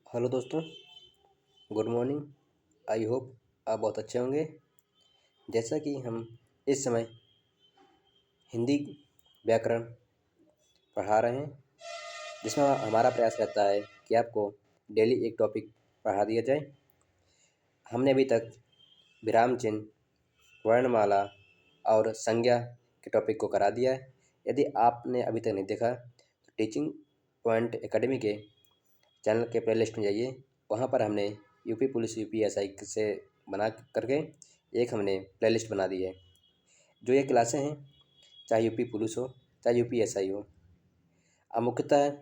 Hello दोस्तों, good morning. I hope आप बहुत अच्छे होंगे। जैसा कि हम इस समय हिंदी व्याकरण पढ़ा रहे हैं, जिसमें हमारा प्रयास रहता है कि आपको डेली एक टॉपिक पढ़ा दिया जाए। हमने अभी तक विराम चिन्ह, वर्णमाला और संज्ञा के टॉपिक को करा दिया है। यदि आपने अभी तक नहीं देखा तो टीचिंग पॉइंट एकेडमी के चैनल के प्लेलिस्ट में जाइए। वहाँ पर हमने यूपी पुलिस यूपीएसआई से बना करके एक हमने प्लेलिस्ट बना दी है। जो ये क्लासें हैं, चाहे यूपी पुलिस हो चाहे यूपीएसआई हो, अब मुख्यतः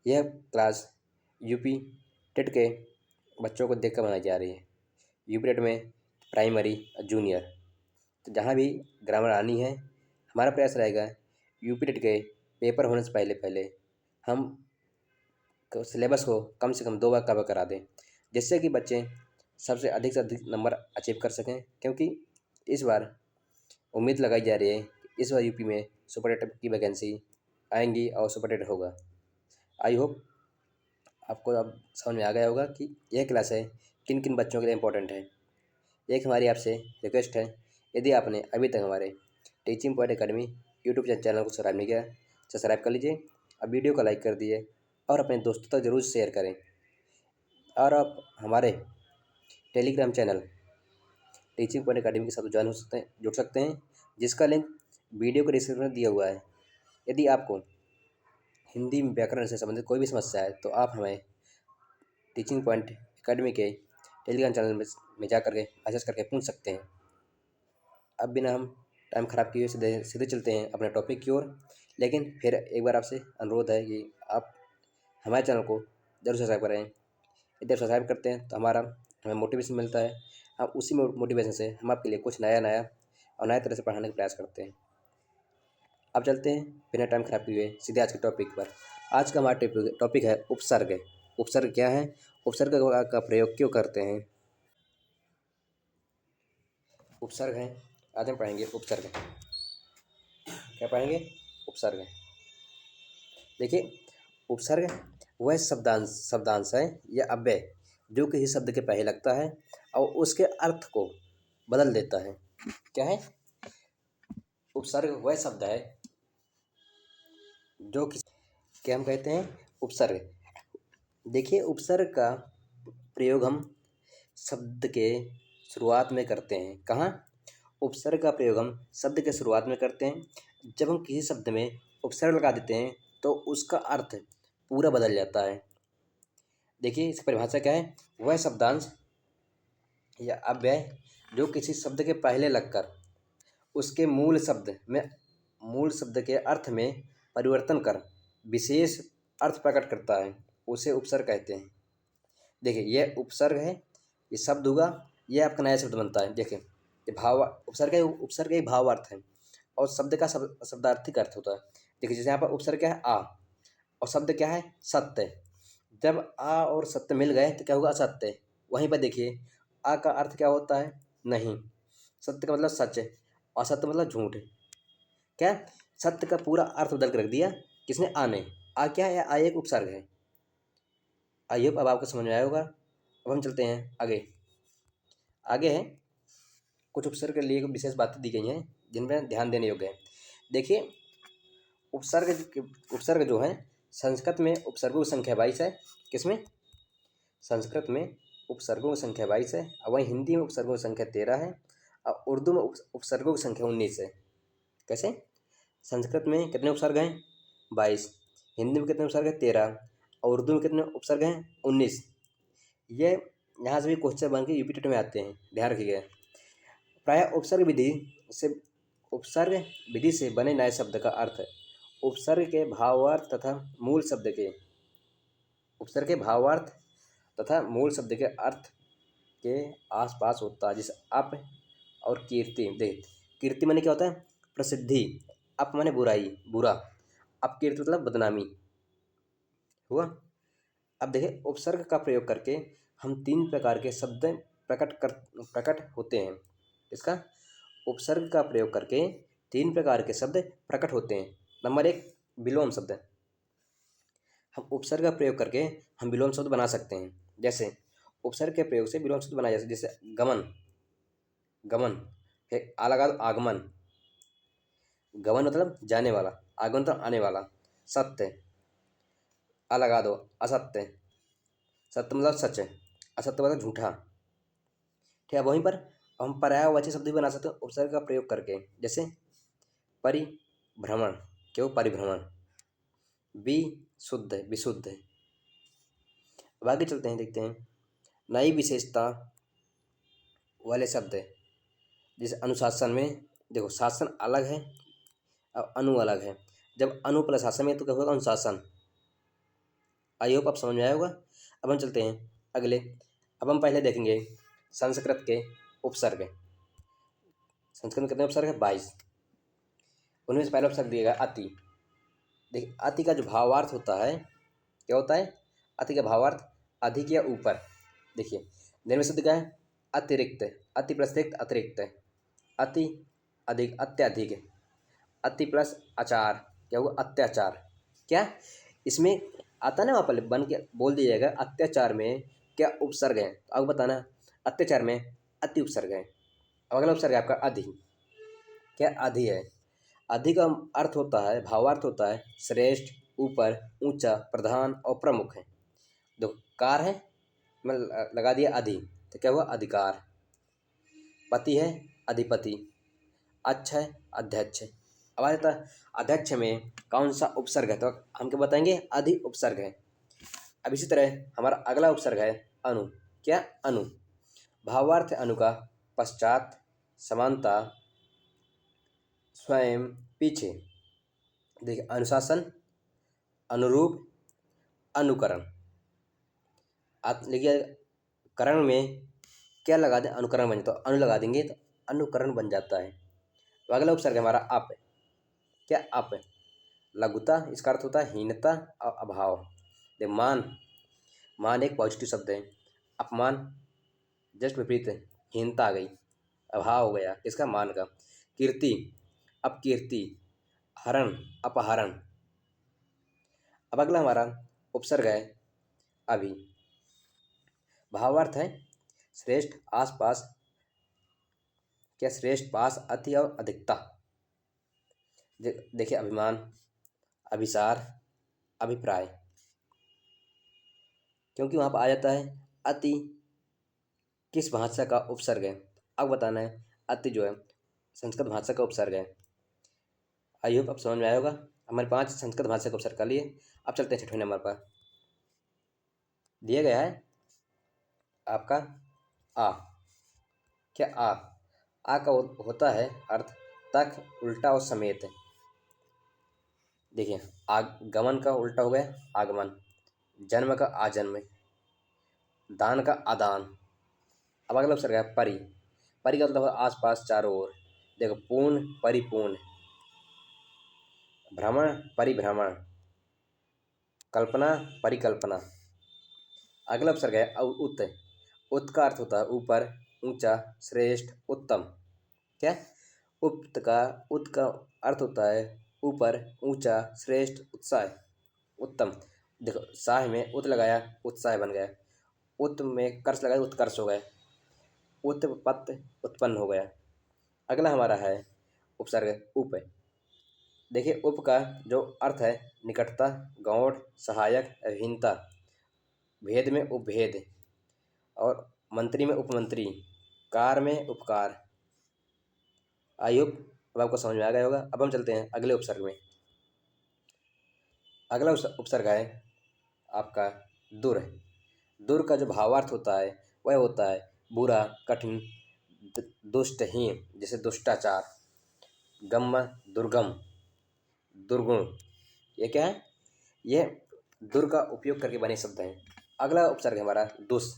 यह क्लास यूपी टेट के बच्चों को देखकर बनाई जा रही है। यूपी टेट में प्राइमरी और जूनियर, तो जहाँ भी ग्रामर आनी है, हमारा प्रयास रहेगा यूपी टेट के पेपर होने से पहले पहले हम सिलेबस को कम से कम 2 बार कवर करा दें, जिससे कि बच्चे सबसे अधिक से अधिक नंबर अचीव कर सकें। क्योंकि इस बार उम्मीद लगाई जा रही है कि इस बार यूपी में सुपर टेट की वैकेंसी आएंगी और सुपर टेट होगा। आई होप आपको अब समझ में आ गया होगा कि यह क्लास है किन किन बच्चों के लिए इम्पोर्टेंट है। एक हमारी आपसे रिक्वेस्ट है, यदि आपने अभी तक हमारे teaching point academy YouTube channel को सब्सक्राइब नहीं किया, सब्सक्राइब कर लीजिए। अब वीडियो को लाइक कर दिए और अपने दोस्तों तक ज़रूर शेयर करें। और आप हमारे Telegram channel teaching point academy के साथ ज्वाइन हो सकते हैं, जुड़ सकते हैं, जिसका लिंक वीडियो को डिस्क्रिप्शन में दिया हुआ है। यदि आपको हिंदी व्याकरण से संबंधित कोई भी समस्या है तो आप हमें टीचिंग पॉइंट एकेडमी के टेलीग्राम चैनल में जा करके मैसेज करके पूछ सकते हैं। अब बिना हम टाइम ख़राब किए सीधे सीधे चलते हैं अपने टॉपिक की ओर। लेकिन फिर एक बार आपसे अनुरोध है कि आप हमारे चैनल को ज़रूर सब्सक्राइब करें। यदि आप सब्सक्राइब करते हैं तो हमें मोटिवेशन मिलता है। हम उसी मोटिवेशन से हम आपके लिए कुछ नया नया और नए तरह से पढ़ाने का प्रयास करते हैं। अब चलते हैं बिना टाइम खराब किए सीधे आज के टॉपिक पर। आज का हमारा टॉपिक है उपसर्ग। उपसर्ग क्या है, उपसर्ग का प्रयोग क्यों करते हैं। उपसर्ग है, आज हम पढ़ेंगे उपसर्ग। क्या पढ़ेंगे? उपसर्ग। देखिए, उपसर्ग वह शब्दांश है या अव्यय जो किसी शब्द के पहले लगता है और उसके अर्थ को बदल देता है। क्या है? उपसर्ग वह शब्द है जो क्या हम कहते हैं उपसर्ग। देखिए, उपसर्ग का प्रयोग हम शब्द के शुरुआत में करते हैं। कहाँ? उपसर्ग का प्रयोग हम शब्द के शुरुआत में करते हैं। जब हम किसी शब्द में उपसर्ग लगा देते हैं तो उसका अर्थ पूरा बदल जाता है। देखिए, इसकी परिभाषा क्या है? वह शब्दांश या अव्यय जो किसी शब्द के पहले लगकर उसके मूल शब्द के अर्थ में परिवर्तन कर विशेष अर्थ प्रकट करता है, उसे उपसर्ग कहते हैं। देखिए, यह उपसर्ग है, ये शब्द हुआ, यह आपका नया शब्द बनता है। देखिए, ये उपसर्ग एक भावार्थ है और शब्द का शब्दार्थिक अर्थ होता है। देखिए, जैसे यहाँ पर उपसर्ग क्या है? आ, और शब्द क्या है? सत्य। जब आ और सत्य मिल गए तो क्या होगा? असत्य। वहीं पर देखिए, आ का अर्थ क्या होता है? नहीं। सत्य का मतलब सच है, असत्य मतलब झूठ। क्या? सत्य का पूरा अर्थ बदल कर रख दिया किसने? आ ने। आ क्या है? आ एक उपसर्ग है। आई होप अब आपको समझ में आया होगा। अब हम चलते हैं आगे। आगे है कुछ उपसर्ग के लिए विशेष बातें दी गई हैं जिनमें ध्यान देने योग्य है। देखिए, उपसर्ग जो है, संस्कृत में उपसर्गों की संख्या 22 है। किसमें? संस्कृत में उपसर्गों की संख्या 22 है और वहीं हिंदी में उपसर्गों की संख्या 13 है और उर्दू में उपसर्गों की संख्या 19 है। कैसे? संस्कृत में कितने उपसर्ग हैं? 22। हिंदी में कितने उपसर्ग हैं? 13। और उर्दू में कितने उपसर्ग हैं? 19। ये यहाँ से भी क्वेश्चन बन के यूपी टेट में आते हैं, ध्यान रखिएगा। प्रायः उपसर्ग विधि से बने नए शब्द का अर्थ उपसर्ग के भावार्थ तथा मूल मूल शब्द के अर्थ के आसपास होता है। जैसे अप और कीर्ति। देख, कीर्ति माने क्या होता है? प्रसिद्धि। अप माने बुराई, बुरा। अपकीर्ति मतलब बदनामी हुआ। अब देखिए, उपसर्ग का प्रयोग करके हम 3 प्रकार के शब्द प्रकट होते हैं। इसका उपसर्ग का प्रयोग करके 3 प्रकार के शब्द प्रकट होते हैं। नंबर 1, विलोम शब्द। हम उपसर्ग का प्रयोग करके हम विलोम शब्द बना सकते हैं। जैसे उपसर्ग के प्रयोग से विलोम शब्द बनाया जा सकता है। जैसे गमन, गमन है आ लगा दो आगमन, गमन मतलब जाने वाला, आगमन मतलब आने वाला। सत्य आ लगा दो असत्य, सत्य मतलब सच, असत्य मतलब झूठा। ठीक है, वहीं पर हम पर्यायवाची शब्द भी बना सकते हैं उपसर्ग का प्रयोग करके। जैसे परिभ्रमण, क्यों परिभ्रमण, विशुद्ध विशुद्ध। अब आगे चलते हैं, देखते हैं नई विशेषता वाले शब्द। जैसे अनुशासन में देखो शासन अलग है और अनु अलग है। जब अनु प्लस शासन में तो क्या होगा अनुशासन। आई होप आप समझ में आया होगा। अब हम चलते हैं अगले। अब हम पहले देखेंगे संस्कृत के उपसर्ग। संस्कृत में कितने उपसर्ग है 22। उनमें से पहला उपसर्ग दिया गया अति। देखिए अति का जो भावार्थ होता है क्या होता है, अति का भावार्थ अधिक या ऊपर। देखिए निर्मित शब्द क्या है अतिरिक्त, अति प्लस रिक्त अतिरिक्त, अति अधिक अत्यधिक, अति प्लस आचार क्या होगा अत्याचार। क्या इसमें आता ना वहाँ पर बन के बोल दिया जाएगा अत्याचार में क्या उपसर्ग है, तो अब बताना अत्याचार में अति उपसर्ग है। अब अगला उपसर्ग है आपका अधि। क्या अधि है, अधि का अर्थ होता है भावार्थ होता है श्रेष्ठ, ऊपर, ऊंचा, प्रधान और प्रमुख है। दो कार है मैं लगा दिया अधि, तो क्या हुआ अधिकार। पति है अधिपति, अच्छा है अध्यक्ष। अब आ जाता है अध्यक्ष में कौन सा उपसर्ग है, तो हम क्या बताएंगे अधि उपसर्ग है। अब इसी तरह हमारा अगला उपसर्ग है अनु। क्या अनु, भावार्थ है अनु का पश्चात, समानता, स्वयं, पीछे। देखिए अनुशासन, अनुरूप, अनुकरण। आप लिखिए करण में क्या लगा दें अनुकरण बन, तो अनु लगा देंगे तो अनुकरण बन जाता है। तो अगला उपसर्ग है हमारा अप। क्या अप, लघुता इसका अर्थ होता है हीनता और अभाव। देखिए मान, मान एक पॉजिटिव शब्द है, अपमान जस्ट विपरीत है, हीनता आ गई, अभाव हो गया इसका मान का। कीर्ति अपकीर्ति, हरण अपहरण। अब अगला हमारा उपसर्ग है अभी, भावार्थ है श्रेष्ठ, आसपास, क्या श्रेष्ठ, पास, अति और अधिकता। देखिए अभिमान, अभिसार, अभिप्राय, क्योंकि वहाँ पर आ जाता है अति किस भाषा का उपसर्ग है। अब बताना है अति जो है संस्कृत भाषा का उपसर्ग है। आई होप अब समझ में आया होगा। हमारे 5 संस्कृत भाषा का उपसर्ग कर लिए। अब चलते हैं 6वें नंबर पर, दिया गया है आपका आ। क्या आ का होता है अर्थ तक, उल्टा और समेत। देखिए आगमन का उल्टा हो गया आगमन, जन्म का आजन्म, दान का आदान। अब अगला उपसर्ग है परि। परि का मतलब आसपास चारों ओर। देखो पूर्ण परिपूर्ण, भ्रमण परिभ्रमण, कल्पना परिकल्पना। अगला उपसर्ग है उत। उत का अर्थ होता है ऊपर, ऊंचा, श्रेष्ठ, उत्तम। क्या उत का अर्थ होता है ऊपर, ऊंचा, श्रेष्ठ, उत्साह, उत्तम। देखो साह में उत लगाया उत्साह बन गया, उत में कर्ष लगाया उत्कर्ष हो गया, उत्पत्ति उत्पन्न हो गया। अगला हमारा है उपसर्ग उप। देखिए उप का जो अर्थ है निकटता, गौण, सहायक, अभिन्नता, भेद में उपभेद, और मंत्री में उपमंत्री, कार में उपकार। आयुप अब आपको समझ में आ गया होगा। अब हम चलते हैं अगले उपसर्ग में। अगला उपसर्ग है आपका दुर। दुर का जो भावार्थ होता है वह होता है बुरा, कठिन, दुष्टहीन, जैसे दुष्टाचार, गम्य, दुर्गम, दुर्गुण। ये क्या है, ये दुर का उपयोग करके बने शब्द हैं। अगला उपसर्ग है हमारा दुस।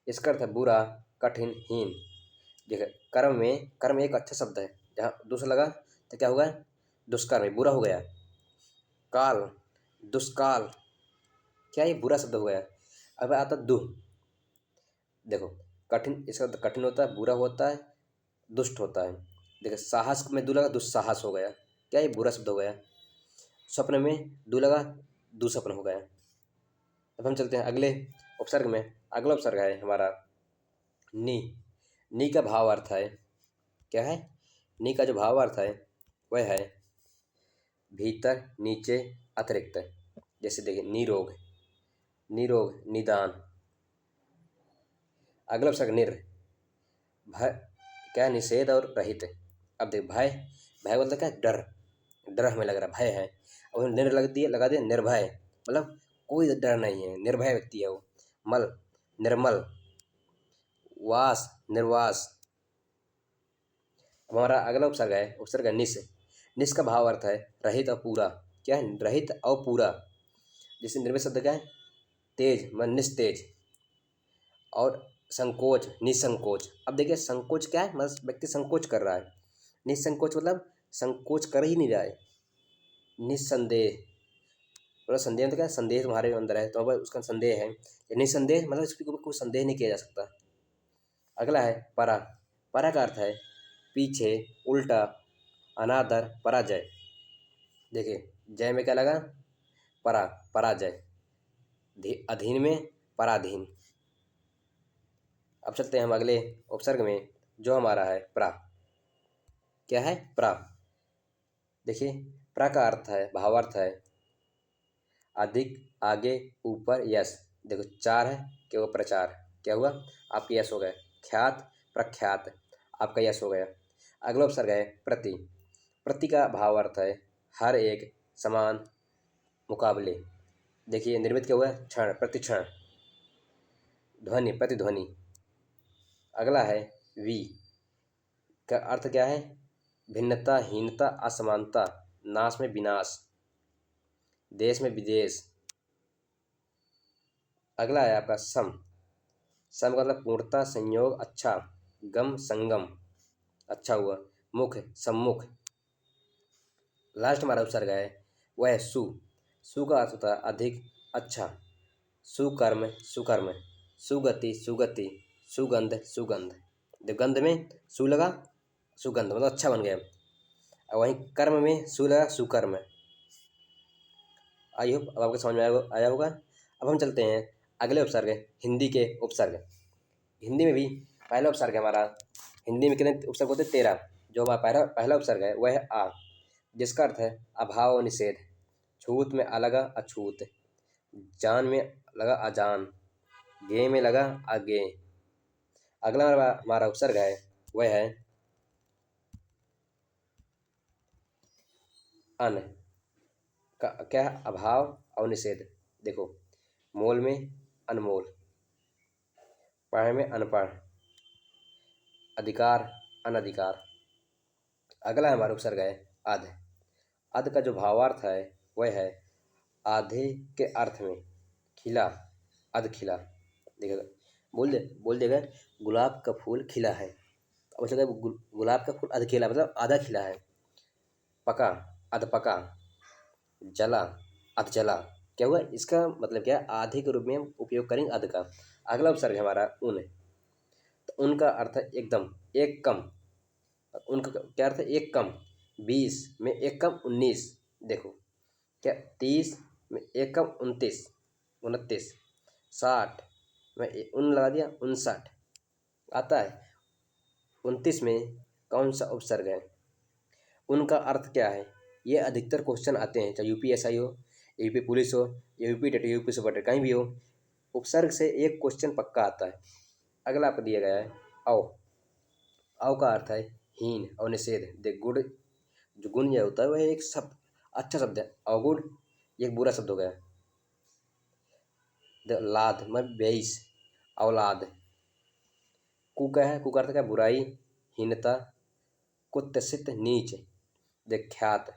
इसका अर्थ है बुरा, कठिन, हीन। देखिए कर्म में, कर्म एक अच्छा शब्द है, जहाँ दुस लगा तो क्या होगा दुष्कर्म, बुरा हो गया। काल, दुष्काल, क्या ये बुरा शब्द हो गया। अब आता दुह। देखो कठिन, इसका कठिन होता है, बुरा होता है, दुष्ट होता है। देखिए साहस में दु लगा दुस्साहस हो गया, क्या ये बुरा शब्द हो गया। स्वप्न में दु लगा दूसपन हो गया। अब हम चलते हैं अगले उपसर्ग में। अगला उपसर्ग है हमारा नी। नी का भाव अर्थ है, क्या है? नी का जो भाव अर्थ है वह है भीतर, नीचे, अतिरिक्त। जैसे देखिए निरोग, निरोग, निदान। अगला उपसर्ग निर। भय, क्या? निषेध और रहित। अब देख भय, भय बोलते क्या? डर, डर हमें लग रहा भय है। और निर लगा दिया निर्भय, मतलब कोई डर नहीं है, निर्भय व्यक्ति है वो। मल, निर्मल। वास, निर्वास। हमारा अगला उपसर्ग है उपसर्ग निस। निस का भाव अर्थ है रहित और पूरा। क्या है? रहित और पूरा। जैसे निर्भय शब्द क्या है? तेज, मतलब निस्तेज। और संकोच, निसंकोच। अब देखिए संकोच क्या है? मतलब व्यक्ति संकोच कर रहा है। निसंकोच मतलब संकोच कर ही नहीं रहा है। निस्संदेह, मतलब संदेह मतलब क्या? संदेह तुम्हारे अंदर है तो अब उसका संदेह है। निसंदेह मतलब इसके ऊपर कोई संदेह नहीं किया जा सकता। अगला है परा। परा का अर्थ है पीछे, उल्टा, अनादर, पराजय। देखिए जय में क्या लगा? परा, पराजय। अधीन में पराधीन। अब चलते हैं हम अगले उपसर्ग में जो हमारा है प्रा। क्या है? प्रा। देखिए प्रा का अर्थ है, भावार्थ है अधिक, आगे, ऊपर, यश। देखो चार है क्या? वो प्रचार। क्या हुआ? आपके यश हो गए। ख्यात, प्रख्यात, आपका यश हो गया। अगला उपसर्ग है प्रति। प्रति का भाव अर्थ है हर एक, समान, मुकाबले। देखिए निर्मित क्या हुआ है? क्षण, प्रतिक्षण। ध्वनि, प्रतिध्वनि। अगला है वी का अर्थ क्या है? भिन्नता, हीनता, असमानता, नाश में विनाश, देश में विदेश। अगला है आपका सम। सम का मतलब पूर्णता, संयोग, अच्छा, गम, संगम, अच्छा हुआ। मुख, सम्मुख। लास्ट हमारा उपसर्ग है वह है सु। सु का अर्थ होता है अधिक, अच्छा, सुकर्म, सुकर्म, सुगति, सुगति, सुगंध, सुगंध। जब गंध में सु लगा, सुगंध मतलब अच्छा बन गया। और वहीं कर्म में सु लगा, सुकर्म। आई होप अब आपको समझ में आया होगा। अब हम चलते हैं अगले उपसर्ग हिंदी के उपसर्ग। हिंदी में भी पहला उपसर्ग है हमारा, हिंदी में कितने उपसर्ग होते हैं? 13। जो हमारा पहला पहला उपसर्ग है वह है आ, जिसका अर्थ है अभाव और निषेध। छूत में आ लगा, अछूत। जान में लगा, अजान। गे में लगा, अगे। अगला हमारा उपसर्ग है वह है अन का। क्या है? अभाव और निषेध। देखो मोल में अनमोल, पढ़ में अनपढ़, अधिकार, अनधिकार। अगला हमारा उपसर्ग है अध। अध का जो भावार्थ है वह है आधे के अर्थ में, खिला, अध खिला। देखिएगा बोल देगा गुलाब का फूल खिला है, अब उसका गुलाब का फूल अध खिला मतलब आधा खिला है। पका, अध पका। जला, अध जला। क्या हुआ? इसका मतलब क्या है? आधे के रूप में हम उपयोग करेंगे अध का। अगला उपसर्ग है हमारा उन। तो उनका अर्थ है एकदम, एक कम। उनका क्या अर्थ है? एक कम। 20 में एक कम 19। देखो क्या? 30 में एक कम 29, 29। 60 में उन लगा दिया, 59 आता है। 29 में कौन सा उपसर्ग है? उनका अर्थ क्या है? ये अधिकतर क्वेश्चन आते हैं, चाहे यूपीएसआई हो, यूपी पुलिस हो, या UP TET, UP super TET, कहीं भी हो, उपसर्ग से एक क्वेश्चन पक्का आता है। अगला आपको दिया गया है अव। अव का अर्थ है हीन और निषेध। देख गुण, जो गुण यह होता है वह एक शब्द, अच्छा शब्द है। अवगुण ये एक बुरा शब्द हो गया। लाद मतलब 22, औलाद। कु क्या है? कु का अर्थ क्या? बुराई, हीनता, कुत्सित, नीच। देख ख्यात,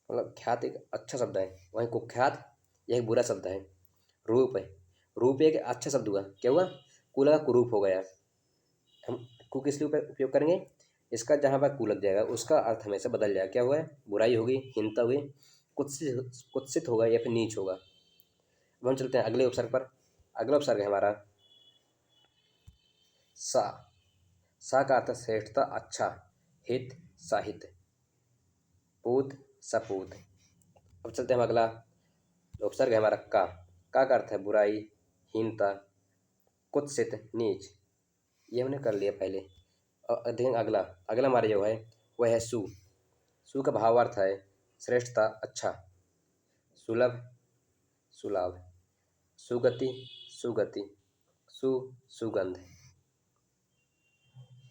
मतलब ख्यात एक अच्छा शब्द है, वहीं कुख्यात यह एक बुरा शब्द है। रूप है, रूप एक अच्छा शब्द हुआ। क्या हुआ? कु लगा, कुरूप हो गया। हम कु किस लिए उपयोग करेंगे? इसका जहाँ पर कु लग जाएगा उसका अर्थ हमेशा बदल जाएगा। क्या हुआ है? बुराई होगी, हीनता हुई, कुत्सित, कुत्सित होगा या फिर नीच होगा। अब हम चलते हैं अगले उपसर्ग पर। अगला उपसर्ग है हमारा सा। सा का अर्थ श्रेष्ठता, अच्छा, हित, साहित्य, पूत, सपूत। अब चलते हैं हम अगला उपसर्ग है हमारा का अर्थ है बुराई, हीनता, कुत्सित, नीच। ये हमने कर लिया पहले। और देखें अगला अगला हमारा जो है वह है सु का भावार्थ है श्रेष्ठता, अच्छा, सुलभ, सुलाभ, सुगति, सुगति, सुगंध।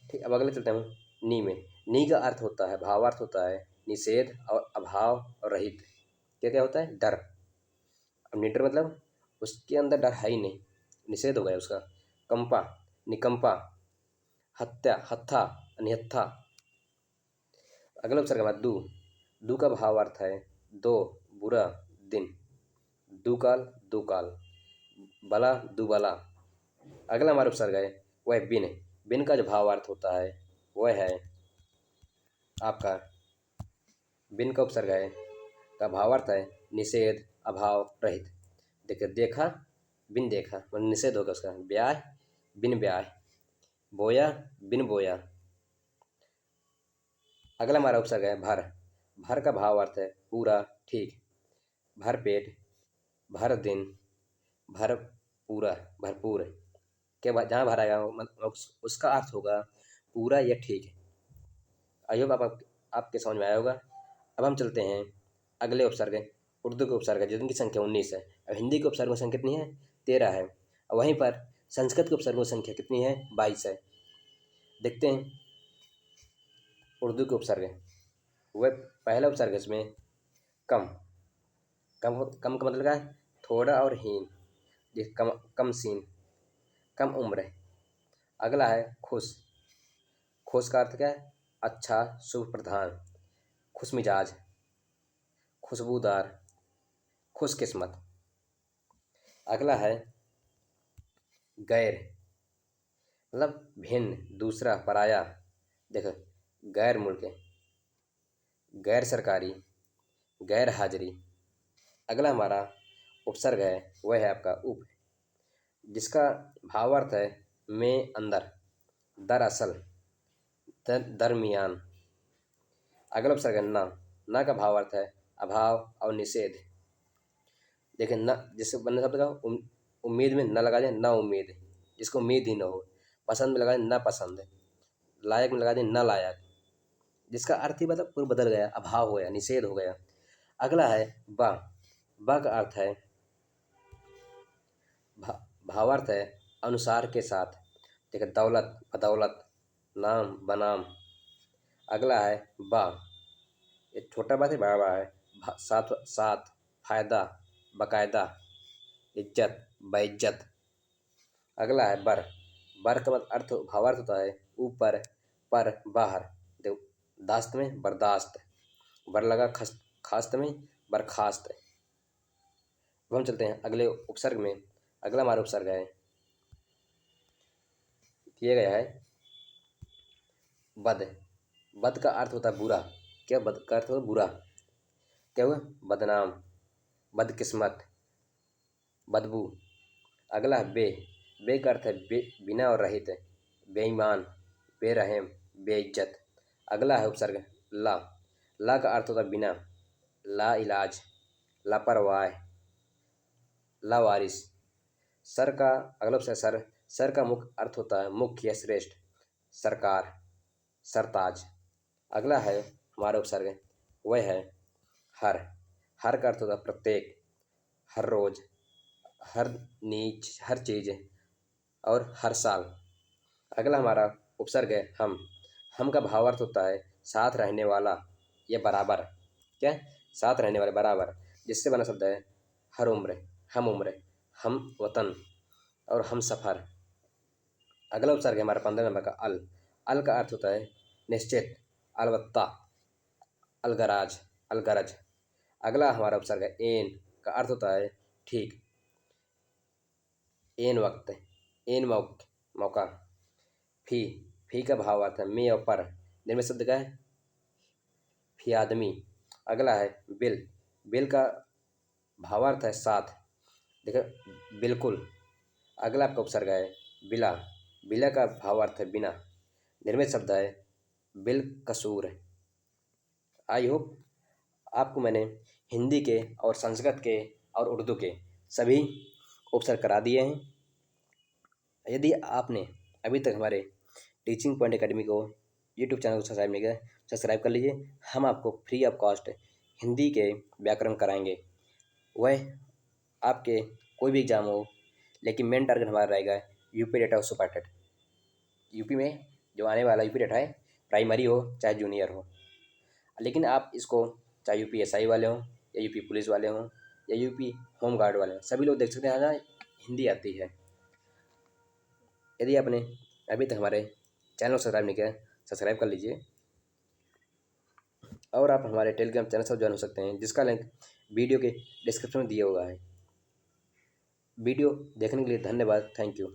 ठीक, अब अगले चलते हैं नी में। नी का अर्थ होता है, भावार्थ होता है निषेध और अभाव और रहित। क्या क्या होता है? डर। अब निडर मतलब उसके अंदर डर है ही नहीं, निषेध हो गया उसका। कंपा, निकंपा, हत्या, हत्था, निहत्था। अगला उपसर्ग हमारा दू का भावार्थ है दो, बुरा, दिन, दुकाल, दुकाल, बला, दुबला। अगला हमारा उपसर्ग है वह बिन का जो भावार्थ होता है वह है आपका, बिन का उपसर्ग है का भावार्थ है निषेध, अभाव, रहित। देखिए देखा, बिन देखा मतलब निषेध होगा उसका। ब्याह, बिन ब्याह, बोया, बिन बोया। अगला हमारा उपसर्ग है भर का भावार्थ है पूरा, ठीक, भर पेट, भर दिन, भर पूरा, भरपूर। क्या जहाँ भर आएगा मतलब उसका अर्थ होगा पूरा या ठीक है। आई होप आपके समझ में आया होगा। अब हम चलते हैं अगले उपसर्ग। उर्दू के उपसर्ग है जिनकी संख्या 19 है। अब हिंदी के उपसर्गों की संख्या कितनी है? 13 है। और वहीं पर संस्कृत के उपसर्गों की संख्या कितनी है? 22 है। देखते हैं उर्दू के उपसर्ग। वह पहला उपसर्ग है इसमें कम। कम का मतलब क्या है? थोड़ा और हीन, जिस कम सीन, कम उम्र है। अगला है खुश। खुश का अर्थ क्या है? अच्छा, शुभ, प्रधान, खुश मिजाज, खुशबूदार, खुशकिस्मत। अगला है गैर, मतलब भिन्न, दूसरा, पराया। देखो गैर मुल्क, गैर सरकारी, गैर हाजिरी। अगला हमारा उपसर्ग है वह है आपका उप, जिसका भावार्थ है में, अंदर, दरअसल, दरमियान। अगला उपसर्ग है ना का भावार्थ है अभाव और निषेध। देखिए न जिससे बनने शब्द का उम्मीद में न लगा दें ना उम्मीद, जिसको उम्मीद ही न हो। पसंद में लगा दें ना पसंद, लायक में लगा दें ना लायक, जिसका अर्थ ही मतलब पूरा बदल गया, अभाव हो गया, निषेध हो गया। अगला है बा का अर्थ है भावार्थ है अनुसार के साथ। देखिए दौलत, बदौलत, नाम, बनाम। अगला है बा, ये छोटा बा से बड़ा बा है, साथ साथ, फायदा, बकायदा, इज्जत, बेइज्जत। अगला है बर का अर्थ भावार्थ होता है ऊपर, पर, बाहर। देखो दास्त में बर्दाश्त, बर लगा खास्त में बर्खास्त। अब हम चलते हैं अगले उपसर्ग में। अगला हमारा उपसर्ग है किया गया है बद का अर्थ होता है बुरा। क्या बद का अर्थ होता है? बुरा। क्या हुआ? बदनाम, बदकिस्मत, बदबू। अगला है बे का अर्थ है बिना और रहित, बेईमान, बेरहम, बेइज्जत। अगला है उपसर्ग ला का अर्थ होता है बिना, ला इलाज, लापरवाह, लावारिस। सर का अगला उपसर्ग सर का मुख्य अर्थ होता है मुख्य या श्रेष्ठ, सरकार, सरताज। अगला है हमारा उपसर्ग वह है हर का अर्थ होता है प्रत्येक, हर रोज, हर नीच, हर चीज और हर साल। अगला हमारा उपसर्ग है हम का भावार्थ होता है साथ रहने वाला या बराबर। क्या? साथ रहने वाले, बराबर, जिससे बना शब्द है हर उम्र, हम वतन और हम सफ़र। अगला उपसर्ग है हमारा 15 नंबर का अल का अर्थ होता है निश्चित, अलबत्ता, अलगराज, अलगरज। अगला हमारा उपसर्ग है एन का अर्थ होता है ठीक, एन वक्त, एन मौका। फी का भाव आता है में और पर, निर्मित शब्द का है फी आदमी। अगला है बिल का भावार्थ है साथ। देखो बिल्कुल। अगला आपका उपसर्ग है बिला का भावार्थ है बिना, निर्मित शब्द है बिल कसूर। आई होप आपको मैंने हिंदी के और संस्कृत के और उर्दू के सभी ऑप्शन करा दिए हैं। यदि आपने अभी तक हमारे टीचिंग पॉइंट एकेडमी को यूट्यूब चैनल को सब्सक्राइब नहीं किया, सब्सक्राइब कर लीजिए। हम आपको फ्री ऑफ कॉस्ट हिंदी के व्याकरण कराएंगे। वह आपके कोई भी एग्जाम हो, लेकिन मेन टारगेट हमारा रहेगा यूपी डेटा और सुपर टेट। यूपी में जो आने वाला यूपी डेटा है, प्राइमरी हो चाहे जूनियर हो, लेकिन आप इसको चाहे यूपी एसआई वाले हों या यूपी पुलिस वाले हों या यूपी होम गार्ड वाले हों, सभी लोग देख सकते हैं। यहाँ हिंदी आती है। यदि आपने अभी तक हमारे चैनल को सब्सक्राइब नहीं किया, सब्सक्राइब कर लीजिए। और आप हमारे टेलीग्राम चैनल से ज्वाइन हो सकते हैं, जिसका लिंक वीडियो के डिस्क्रिप्शन में दिया हुआ है। वीडियो देखने के लिए धन्यवाद। Thank you.